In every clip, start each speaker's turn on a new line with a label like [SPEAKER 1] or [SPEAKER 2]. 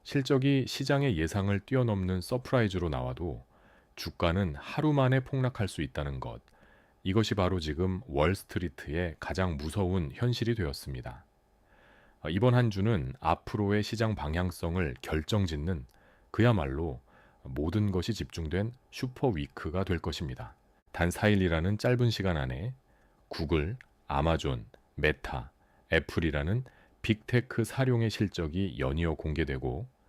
[SPEAKER 1] 실적이 시장의 예상을 뛰어넘는 서프라이즈로 나와도 주가는 하루 만에 폭락할 수 있다는 것. 이것이 바로 지금 월스트리트의 가장 무서운 현실이 되었습니다. 이번 한 주는 앞으로의 시장 방향성을 결정짓는 그야말로 모든 것이 집중된 슈퍼 위크가 될 것입니다. 단 4일이라는 짧은 시간 안에 구글, 아마존, 메타, 애플이라는 빅테크 사룡의 실적이 연이어 공개되고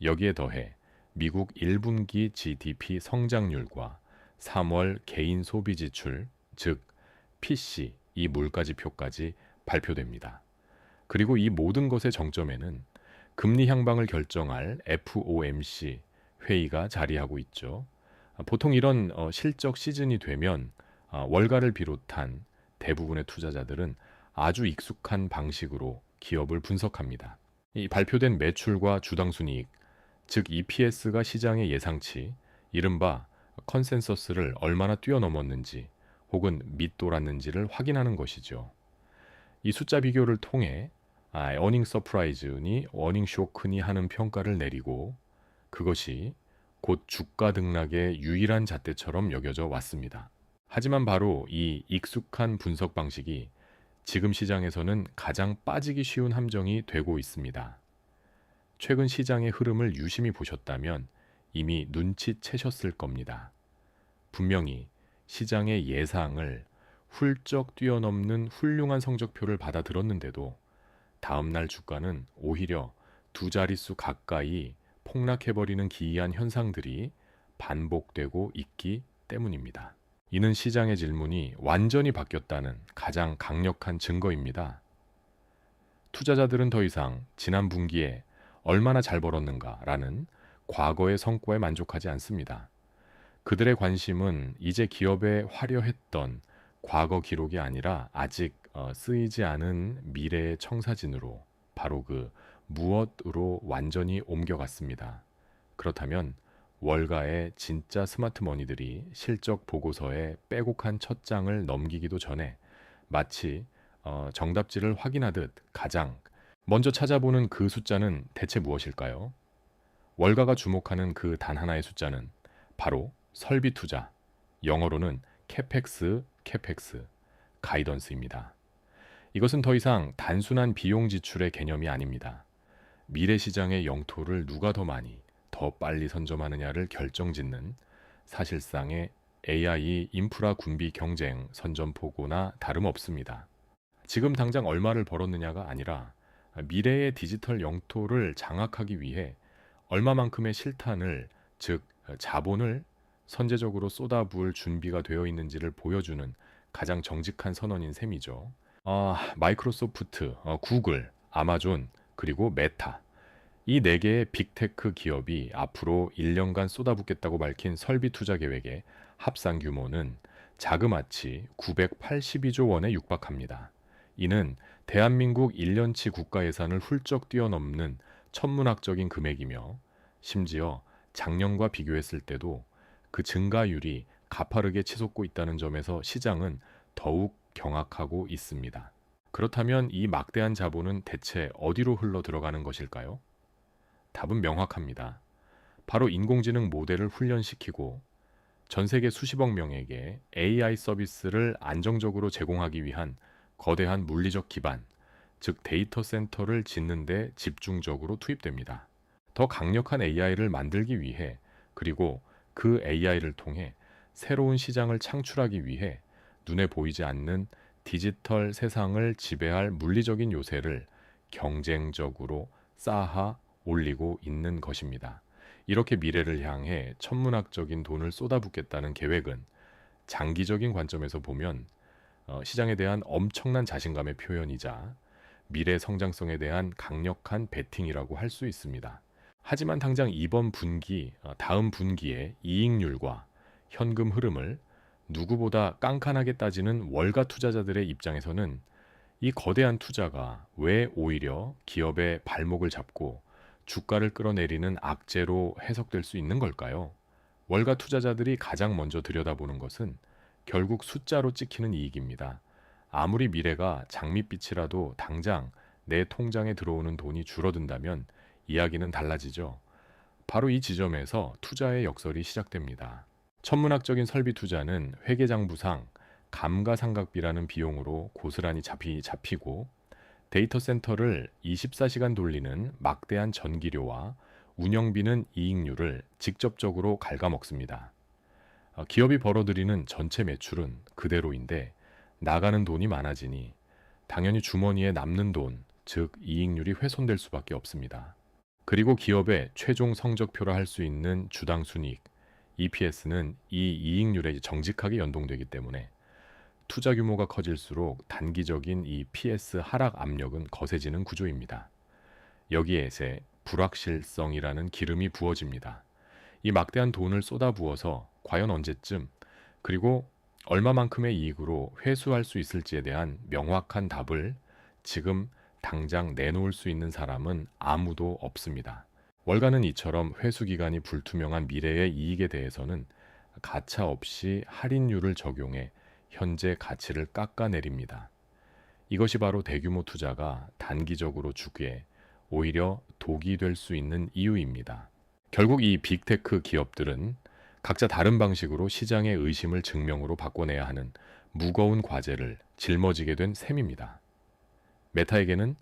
[SPEAKER 1] 여기에 더해 미국 1분기 GDP 성장률과 3월 개인 소비 지출, 즉 PC 이 물가지표까지 발표됩니다. 그리고 이 모든 것의 정점에는 금리 향방을 결정할 FOMC 회의가 자리하고 있죠. 보통 이런 실적 시즌이 되면 월가를 비롯한 대부분의 투자자들은 아주 익숙한 방식으로 기업을 분석합니다. 이 발표된 매출과 주당 순이익, 즉 EPS가 시장의 예상치, 이른바 컨센서스를 얼마나 뛰어넘었는지 혹은 밑돌았는지를 확인하는 것이죠. 이 숫자 비교를 통해 어닝 서프라이즈니 어닝 쇼크니 하는 평가를 내리고 그것이 곧 주가 등락의 유일한 잣대처럼 여겨져 왔습니다. 하지만 바로 이 익숙한 분석 방식이 지금 시장에서는 가장 빠지기 쉬운 함정이 되고 있습니다. 최근 시장의 흐름을 유심히 보셨다면 이미 눈치채셨을 겁니다. 분명히 시장의 예상을 훌쩍 뛰어넘는 훌륭한 성적표를 받아들었는데도 다음날 주가는 오히려 두 자릿수 가까이 폭락해버리는 기이한 현상들이 반복되고 있기 때문입니다. 이는 시장의 질문이 완전히 바뀌었다는 가장 강력한 증거입니다. 투자자들은 더 이상 지난 분기에 얼마나 잘 벌었는가라는 과거의 성과에 만족하지 않습니다. 그들의 관심은 이제 기업의 화려했던 과거 기록이 아니라 아직 쓰이지 않은 미래의 청사진으로 바로 그 무엇으로 완전히 옮겨갔습니다. 그렇다면 월가의 진짜 스마트머니들이 실적 보고서에 빼곡한 첫 장을 넘기기도 전에 마치 정답지를 확인하듯 가장 먼저 찾아보는 그 숫자는 대체 무엇일까요? 월가가 주목하는 그 단 하나의 숫자는 바로 설비 투자, 영어로는 캐펙스, 가이던스입니다. 이것은 더 이상 단순한 비용 지출의 개념이 아닙니다. 미래 시장의 영토를 누가 더 많이, 더 빨리 선점하느냐를 결정짓는 사실상의 AI 인프라 군비 경쟁 선점포고나 다름없습니다. 지금 당장 얼마를 벌었느냐가 아니라 미래의 디지털 영토를 장악하기 위해 얼마만큼의 실탄을, 즉 자본을 선제적으로 쏟아부을 준비가 되어 있는지를 보여주는 가장 정직한 선언인 셈이죠. 마이크로소프트, 구글, 아마존, 그리고 메타. 이 네 개의 빅테크 기업이 앞으로 1년간 쏟아붓겠다고 밝힌 설비 투자 계획의 합산 규모는 자그마치 982조 원에 육박합니다. 이는 대한민국 1년치 국가 예산을 훌쩍 뛰어넘는 천문학적인 금액이며 심지어 작년과 비교했을 때도 그 증가율이 가파르게 치솟고 있다는 점에서 시장은 더욱 경악하고 있습니다. 그렇다면 이 막대한 자본은 대체 어디로 흘러 들어가는 것일까요? 답은 명확합니다. 바로 인공지능 모델을 훈련시키고 전 세계 수십억 명에게 AI 서비스를 안정적으로 제공하기 위한 거대한 물리적 기반, 즉 데이터 센터를 짓는 데 집중적으로 투입됩니다. 더 강력한 AI를 만들기 위해, 그리고 그 AI를 통해 새로운 시장을 창출하기 위해 눈에 보이지 않는 디지털 세상을 지배할 물리적인 요새를 경쟁적으로 쌓아 올리고 있는 것입니다. 이렇게 미래를 향해 천문학적인 돈을 쏟아붓겠다는 계획은 장기적인 관점에서 보면 시장에 대한 엄청난 자신감의 표현이자 미래 성장성에 대한 강력한 베팅이라고 할 수 있습니다. 하지만 당장 이번 분기, 다음 분기의 이익률과 현금 흐름을 누구보다 깐깐하게 따지는 월가 투자자들의 입장에서는 이 거대한 투자가 왜 오히려 기업의 발목을 잡고 주가를 끌어내리는 악재로 해석될 수 있는 걸까요? 월가 투자자들이 가장 먼저 들여다보는 것은 결국 숫자로 찍히는 이익입니다. 아무리 미래가 장밋빛이라도 당장 내 통장에 들어오는 돈이 줄어든다면 이야기는 달라지죠. 바로 이 지점에서 투자의 역설이 시작됩니다. 천문학적인 설비 투자는 회계장부상 감가상각비라는 비용으로 고스란히 잡히고 데이터 센터를 24시간 돌리는 막대한 전기료와 운영비는 이익률을 직접적으로 갉아먹습니다. 기업이 벌어들이는 전체 매출은 그대로인데 나가는 돈이 많아지니 당연히 주머니에 남는 돈, 즉 이익률이 훼손될 수밖에 없습니다. 그리고 기업의 최종 성적표라 할 수 있는 주당 순이익, EPS는 이 이익률에 정직하게 연동되기 때문에 투자 규모가 커질수록 단기적인 이 PS 하락 압력은 거세지는 구조입니다. 여기에서 불확실성이라는 기름이 부어집니다. 이 막대한 돈을 쏟아부어서 과연 언제쯤 그리고 얼마만큼의 이익으로 회수할 수 있을지에 대한 명확한 답을 지금 당장 내놓을 수 있는 사람은 아무도 없습니다. 월가는 이처럼 회수 기간이 불투명한 미래의 이익에 대해서는 가차 없이 할인율을 적용해 현재 가치를 깎아내립니다. 이것이 바로 대규모 투자가 단기적으로 주기에 오히려 독이 될 수 있는 이유입니다. 결국 이 빅테크 기업들은 각자 다른 방식으로 시장의 의심을 증명으로 바꿔내야 하는 무거운 과제를 짊어지게 된 셈입니다. 메타에게는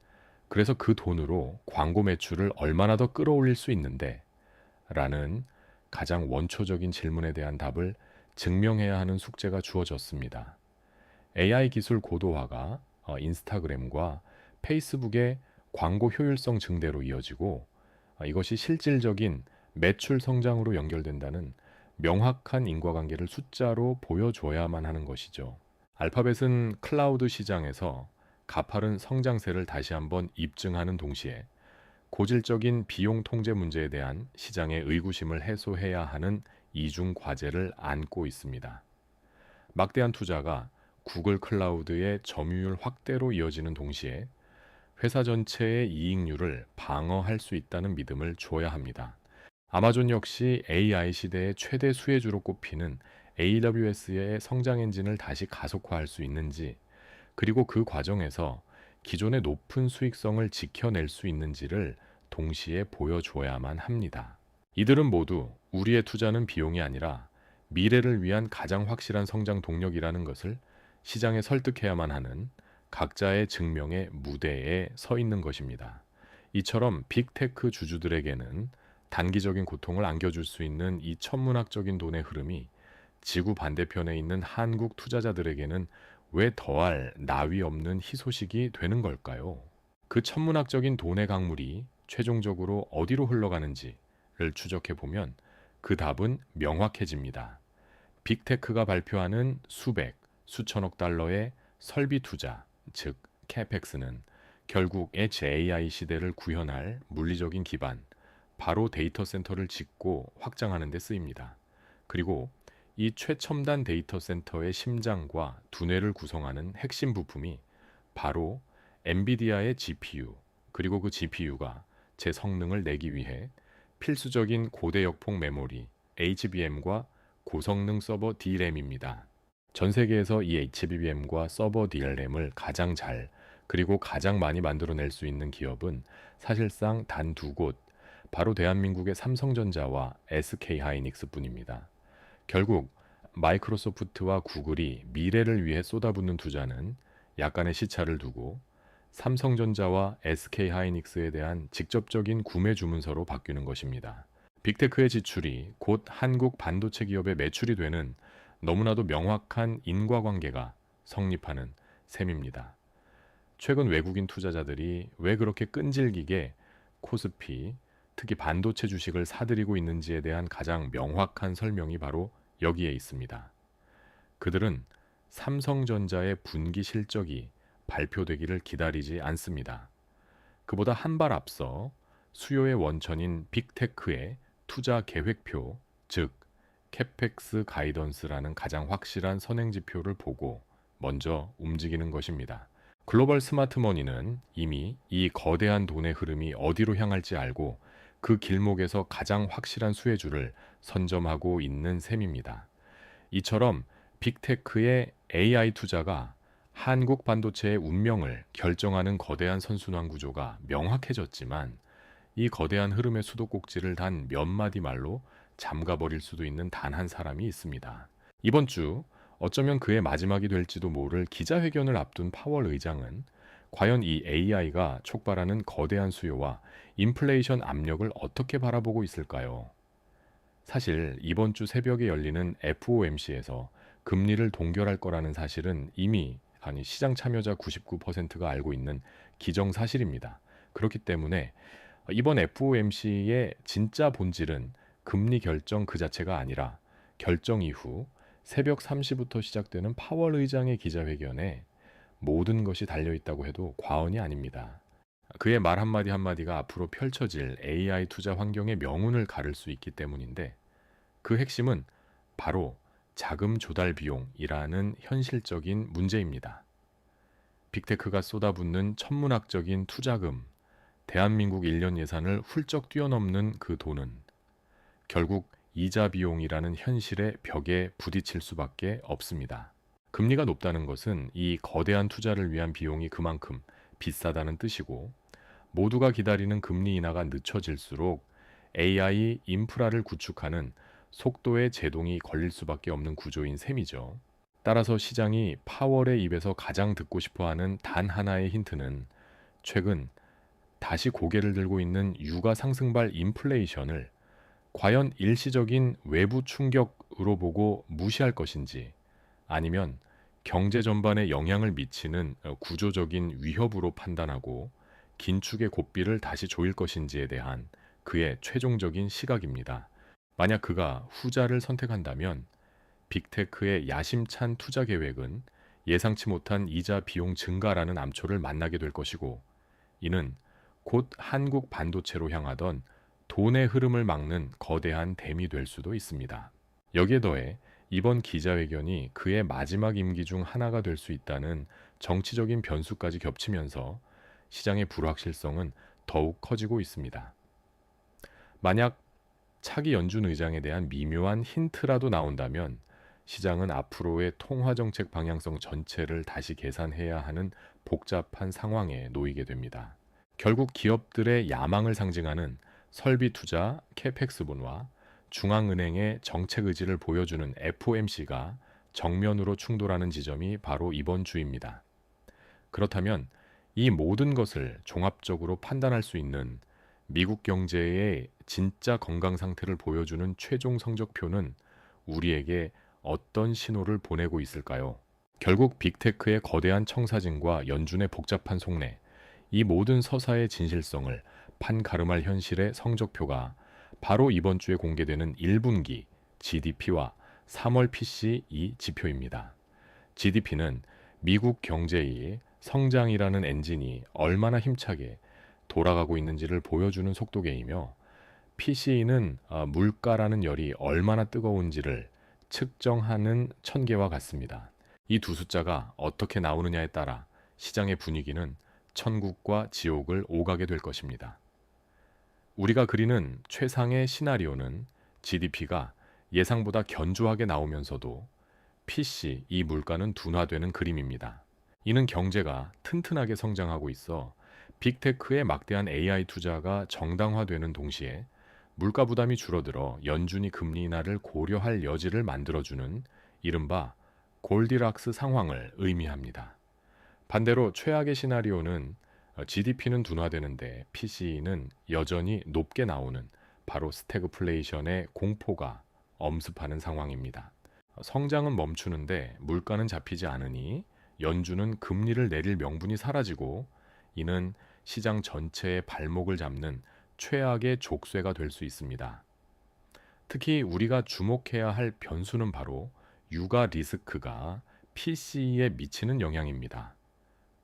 [SPEAKER 1] 그래서 그 돈으로 광고 매출을 얼마나 더 끌어올릴 수 있는데? 라는 가장 원초적인 질문에 대한 답을 증명해야 하는 숙제가 주어졌습니다. AI 기술 고도화가 인스타그램과 페이스북의 광고 효율성 증대로 이어지고 이것이 실질적인 매출 성장으로 연결된다는 명확한 인과관계를 숫자로 보여줘야만 하는 것이죠. 알파벳은 클라우드 시장에서 가파른 성장세를 다시 한번 입증하는 동시에 고질적인 비용 통제 문제에 대한 시장의 의구심을 해소해야 하는 이중 과제를 안고 있습니다. 막대한 투자가 구글 클라우드의 점유율 확대로 이어지는 동시에 회사 전체의 이익률을 방어할 수 있다는 믿음을 줘야 합니다. 아마존 역시 AI 시대의 최대 수혜주로 꼽히는 AWS의 성장 엔진을 다시 가속화할 수 있는지, 그리고 그 과정에서 기존의 높은 수익성을 지켜낼 수 있는지를 동시에 보여줘야만 합니다. 이들은 모두 우리의 투자는 비용이 아니라 미래를 위한 가장 확실한 성장 동력이라는 것을 시장에 설득해야만 하는 각자의 증명의 무대에 서 있는 것입니다. 이처럼 빅테크 주주들에게는 단기적인 고통을 안겨줄 수 있는 이 천문학적인 돈의 흐름이 지구 반대편에 있는 한국 투자자들에게는 왜 더할 나위 없는 희소식이 되는 걸까요? 그 천문학적인 돈의 강물이 최종적으로 어디로 흘러가는지를 추적해 보면 그 답은 명확해집니다. 빅테크가 발표하는 수백, 수천억 달러의 설비 투자, 즉 캐펙스는 결국 엣지 AI 시대를 구현할 물리적인 기반, 바로 데이터 센터를 짓고 확장하는 데 쓰입니다. 그리고 이 최첨단 데이터 센터의 심장과 두뇌를 구성하는 핵심 부품이 바로 엔비디아의 GPU, 그리고 그 GPU가 제 성능을 내기 위해 필수적인 고대 역폭 메모리 HBM과 고성능 서버 DRAM입니다. 전 세계에서 이 HBM과 서버 DRAM을 가장 잘 그리고 가장 많이 만들어낼 수 있는 기업은 사실상 단 두 곳, 바로 대한민국의 삼성전자와 SK하이닉스 뿐입니다. 결국 마이크로소프트와 구글이 미래를 위해 쏟아붓는 투자는 약간의 시차를 두고 삼성전자와 SK하이닉스에 대한 직접적인 구매 주문서로 바뀌는 것입니다. 빅테크의 지출이 곧 한국 반도체 기업의 매출이 되는 너무나도 명확한 인과관계가 성립하는 셈입니다. 최근 외국인 투자자들이 왜 그렇게 끈질기게 코스피, 특히 반도체 주식을 사들이고 있는지에 대한 가장 명확한 설명이 바로 여기에 있습니다. 그들은 삼성전자의 분기 실적이 발표되기를 기다리지 않습니다. 그보다 한 발 앞서 수요의 원천인 빅테크의 투자 계획표, 즉 캐펙스 가이던스라는 가장 확실한 선행지표를 보고 먼저 움직이는 것입니다. 글로벌 스마트머니는 이미 이 거대한 돈의 흐름이 어디로 향할지 알고 그 길목에서 가장 확실한 수혜주를 선점하고 있는 셈입니다. 이처럼 빅테크의 AI 투자가 한국 반도체의 운명을 결정하는 거대한 선순환 구조가 명확해졌지만 이 거대한 흐름의 수도꼭지를 단 몇 마디 말로 잠가버릴 수도 있는 단 한 사람이 있습니다. 이번 주 어쩌면 그의 마지막이 될지도 모를 기자회견을 앞둔 파월 의장은 과연 이 AI가 촉발하는 거대한 수요와 인플레이션 압력을 어떻게 바라보고 있을까요? 사실 이번 주 새벽에 열리는 FOMC에서 금리를 동결할 거라는 사실은 이미 시장 참여자 99%가 알고 있는 기정사실입니다. 그렇기 때문에 이번 FOMC의 진짜 본질은 금리 결정 그 자체가 아니라 결정 이후 새벽 3시부터 시작되는 파월 의장의 기자회견에 모든 것이 달려있다고 해도 과언이 아닙니다. 그의 말 한마디 한마디가 앞으로 펼쳐질 AI 투자 환경의 명운을 가를 수 있기 때문인데 그 핵심은 바로 자금 조달 비용이라는 현실적인 문제입니다. 빅테크가 쏟아붓는 천문학적인 투자금, 대한민국 1년 예산을 훌쩍 뛰어넘는 그 돈은 결국 이자 비용이라는 현실의 벽에 부딪힐 수밖에 없습니다. 금리가 높다는 것은 이 거대한 투자를 위한 비용이 그만큼 비싸다는 뜻이고 모두가 기다리는 금리 인하가 늦춰질수록 AI 인프라를 구축하는 속도의 제동이 걸릴 수밖에 없는 구조인 셈이죠. 따라서 시장이 파월의 입에서 가장 듣고 싶어하는 단 하나의 힌트는 최근 다시 고개를 들고 있는 유가 상승발 인플레이션을 과연 일시적인 외부 충격으로 보고 무시할 것인지 아니면 경제 전반에 영향을 미치는 구조적인 위협으로 판단하고 긴축의 고삐를 다시 조일 것인지에 대한 그의 최종적인 시각입니다. 만약 그가 후자를 선택한다면 빅테크의 야심찬 투자 계획은 예상치 못한 이자 비용 증가라는 암초를 만나게 될 것이고 이는 곧 한국 반도체로 향하던 돈의 흐름을 막는 거대한 댐이 될 수도 있습니다. 여기에 더해 이번 기자회견이 그의 마지막 임기 중 하나가 될 수 있다는 정치적인 변수까지 겹치면서 시장의 불확실성은 더욱 커지고 있습니다. 만약 차기 연준 의장에 대한 미묘한 힌트라도 나온다면 시장은 앞으로의 통화정책 방향성 전체를 다시 계산해야 하는 복잡한 상황에 놓이게 됩니다. 결국 기업들의 야망을 상징하는 설비 투자, 캐펙스분과 중앙은행의 정책 의지를 보여주는 FOMC가 정면으로 충돌하는 지점이 바로 이번 주입니다. 그렇다면 이 모든 것을 종합적으로 판단할 수 있는 미국 경제의 진짜 건강 상태를 보여주는 최종 성적표는 우리에게 어떤 신호를 보내고 있을까요? 결국 빅테크의 거대한 청사진과 연준의 복잡한 속내, 이 모든 서사의 진실성을 판가름할 현실의 성적표가 바로 이번 주에 공개되는 1분기 GDP와 3월 PCE 지표입니다. GDP는 미국 경제의 성장이라는 엔진이 얼마나 힘차게 돌아가고 있는지를 보여주는 속도계이며 PCE는 물가라는 열이 얼마나 뜨거운지를 측정하는 천계와 같습니다. 이 두 숫자가 어떻게 나오느냐에 따라 시장의 분위기는 천국과 지옥을 오가게 될 것입니다. 우리가 그리는 최상의 시나리오는 GDP가 예상보다 견조하게 나오면서도 PC, 이 물가는 둔화되는 그림입니다. 이는 경제가 튼튼하게 성장하고 있어 빅테크의 막대한 AI 투자가 정당화되는 동시에 물가 부담이 줄어들어 연준이 금리 인하를 고려할 여지를 만들어주는 이른바 골디락스 상황을 의미합니다. 반대로 최악의 시나리오는 GDP는 둔화되는데 PCE는 여전히 높게 나오는 바로 스태그플레이션의 공포가 엄습하는 상황입니다. 성장은 멈추는데 물가는 잡히지 않으니 연준은 금리를 내릴 명분이 사라지고 이는 시장 전체의 발목을 잡는 최악의 족쇄가 될 수 있습니다. 특히 우리가 주목해야 할 변수는 바로 유가 리스크가 PCE에 미치는 영향입니다.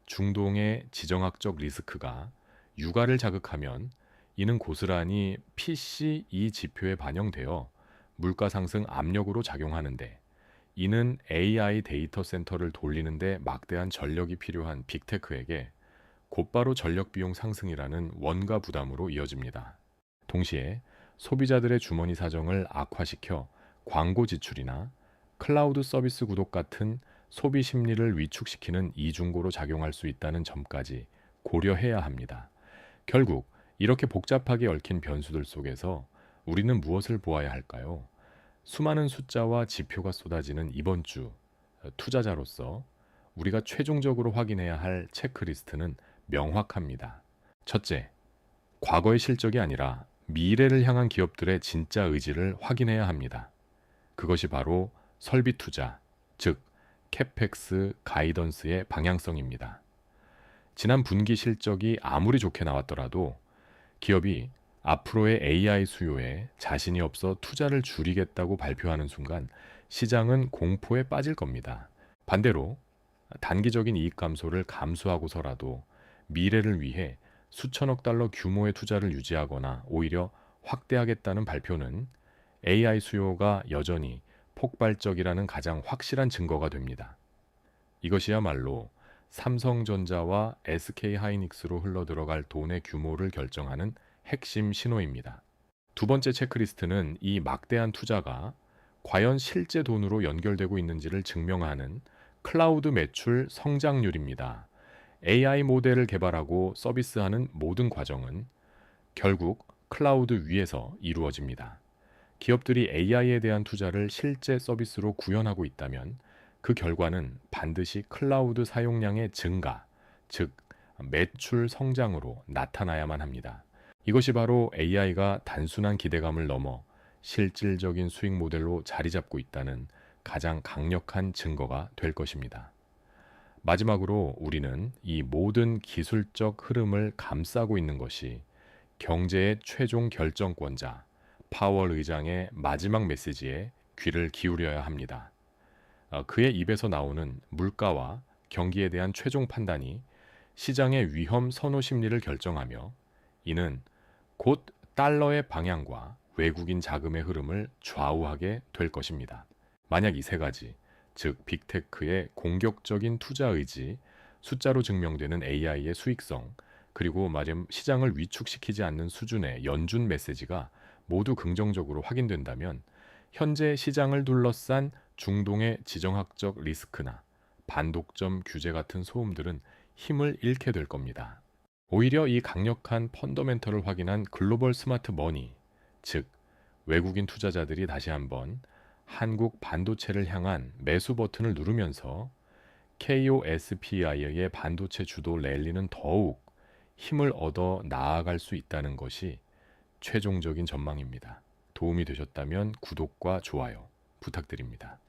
[SPEAKER 1] 중동의 지정학적 리스크가 유가를 자극하면 이는 고스란히 PCE 지표에 반영되어 물가 상승 압력으로 작용하는데 이는 AI 데이터 센터를 돌리는데 막대한 전력이 필요한 빅테크에게 곧바로 전력 비용 상승이라는 원가 부담으로 이어집니다. 동시에 소비자들의 주머니 사정을 악화시켜 광고 지출이나 클라우드 서비스 구독 같은 소비 심리를 위축시키는 이중고로 작용할 수 있다는 점까지 고려해야 합니다. 결국 이렇게 복잡하게 얽힌 변수들 속에서 우리는 무엇을 보아야 할까요? 수많은 숫자와 지표가 쏟아지는 이번 주, 투자자로서 우리가 최종적으로 확인해야 할 체크리스트는 명확합니다. 첫째, 과거의 실적이 아니라 미래를 향한 기업들의 진짜 의지를 확인해야 합니다. 그것이 바로 설비 투자, 즉 캐펙스 가이던스의 방향성입니다. 지난 분기 실적이 아무리 좋게 나왔더라도 기업이 앞으로의 AI 수요에 자신이 없어 투자를 줄이겠다고 발표하는 순간 시장은 공포에 빠질 겁니다. 반대로 단기적인 이익 감소를 감수하고서라도 미래를 위해 수천억 달러 규모의 투자를 유지하거나 오히려 확대하겠다는 발표는 AI 수요가 여전히 폭발적이라는 가장 확실한 증거가 됩니다. 이것이야말로 삼성전자와 SK하이닉스로 흘러들어갈 돈의 규모를 결정하는 핵심 신호입니다. 두 번째 체크리스트는 이 막대한 투자가 과연 실제 돈으로 연결되고 있는지를 증명하는 클라우드 매출 성장률입니다. AI 모델을 개발하고 서비스하는 모든 과정은 결국 클라우드 위에서 이루어집니다. 기업들이 AI에 대한 투자를 실제 서비스로 구현하고 있다면 그 결과는 반드시 클라우드 사용량의 증가, 즉 매출 성장으로 나타나야만 합니다. 이것이 바로 AI가 단순한 기대감을 넘어 실질적인 수익 모델로 자리 잡고 있다는 가장 강력한 증거가 될 것입니다. 마지막으로 우리는 이 모든 기술적 흐름을 감싸고 있는 것이 경제의 최종 결정권자, 파월 의장의 마지막 메시지에 귀를 기울여야 합니다. 그의 입에서 나오는 물가와 경기에 대한 최종 판단이 시장의 위험 선호 심리를 결정하며 이는 곧 달러의 방향과 외국인 자금의 흐름을 좌우하게 될 것입니다. 만약 이 세 가지, 즉 빅테크의 공격적인 투자 의지, 숫자로 증명되는 AI의 수익성, 그리고 말하자면 시장을 위축시키지 않는 수준의 연준 메시지가 모두 긍정적으로 확인된다면 현재 시장을 둘러싼 중동의 지정학적 리스크나 반독점 규제 같은 소음들은 힘을 잃게 될 겁니다. 오히려 이 강력한 펀더멘털을 확인한 글로벌 스마트 머니, 즉 외국인 투자자들이 다시 한번 한국 반도체를 향한 매수 버튼을 누르면서 KOSPI의 반도체 주도 랠리는 더욱 힘을 얻어 나아갈 수 있다는 것이 최종적인 전망입니다. 도움이 되셨다면 구독과 좋아요 부탁드립니다.